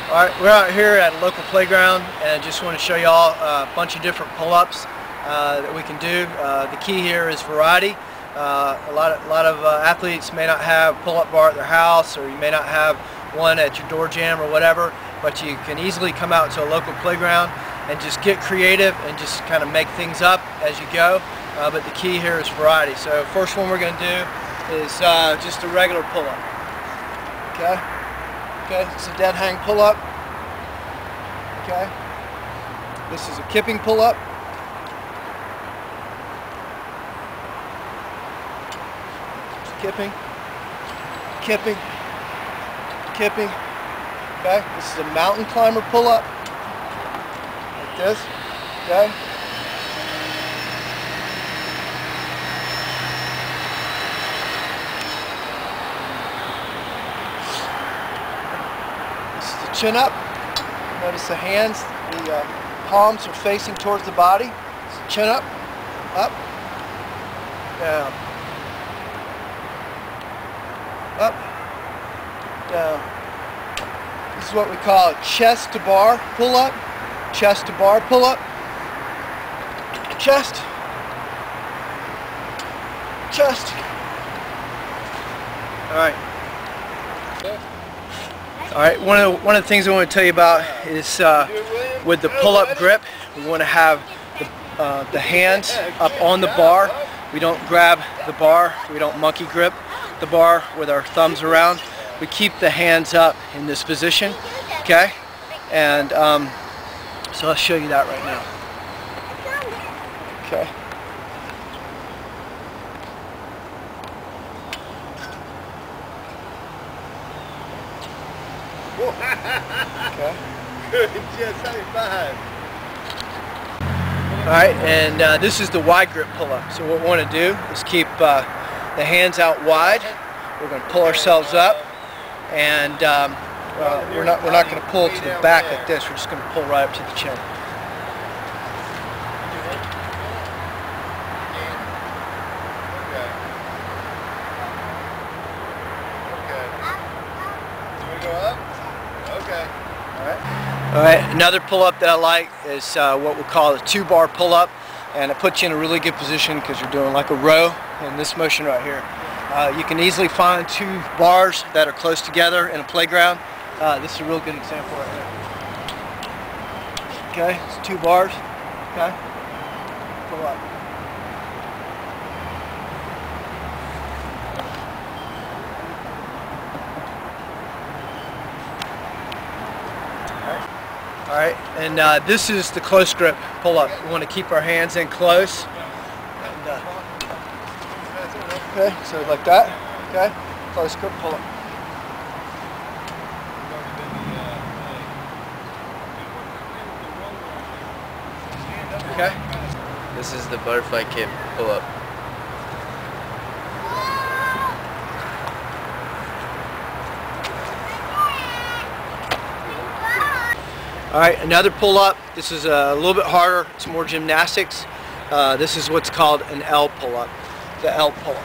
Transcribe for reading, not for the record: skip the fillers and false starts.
Alright, we're out here at a local playground and just want to show y'all a bunch of different pull-ups that we can do. The key here is variety. A lot of athletes may not have pull-up bar at their house, or you may not have one at your door jam or whatever, but you can easily come out to a local playground and just get creative and just kind of make things up as you go. But the key here is variety. So first one we're going to do is just a regular pull-up. Okay, it's a dead hang pull-up. Okay, this is a kipping pull-up. Kipping, kipping, kipping. Okay, this is a mountain climber pull-up. Like this. Okay. Chin up. Notice the hands, the palms are facing towards the body. So chin up, down, up, down. This is what we call a chest to bar pull up. Chest to bar pull up. Chest. Chest. All right. Alright, one of the things I want to tell you about is with the pull-up grip, we want to have the hands up on the bar. We don't grab the bar, we don't monkey grip the bar with our thumbs around. We keep the hands up in this position, okay? And so I'll show you that right now. Okay. Okay. Good, just bad. Alright, and this is the wide grip pull-up. So what we want to do is keep the hands out wide. We're going to pull ourselves up, and we're not going to pull to the back like this. We're just going to pull right up to the chin. Alright, another pull-up that I like is what we'll call a 2-bar pull-up, and it puts you in a really good position because you're doing like a row in this motion right here. You can easily find 2 bars that are close together in a playground. This is a real good example right here. Okay, it's 2 bars. Okay, pull up. Alright, and this is the close grip pull-up. We want to keep our hands in close. And, okay, so like that. Okay, close grip pull-up. Okay. This is the butterfly kip pull-up. Alright, another pull-up. This is a little bit harder. It's more gymnastics. This is what's called an L pull-up. The L pull-up.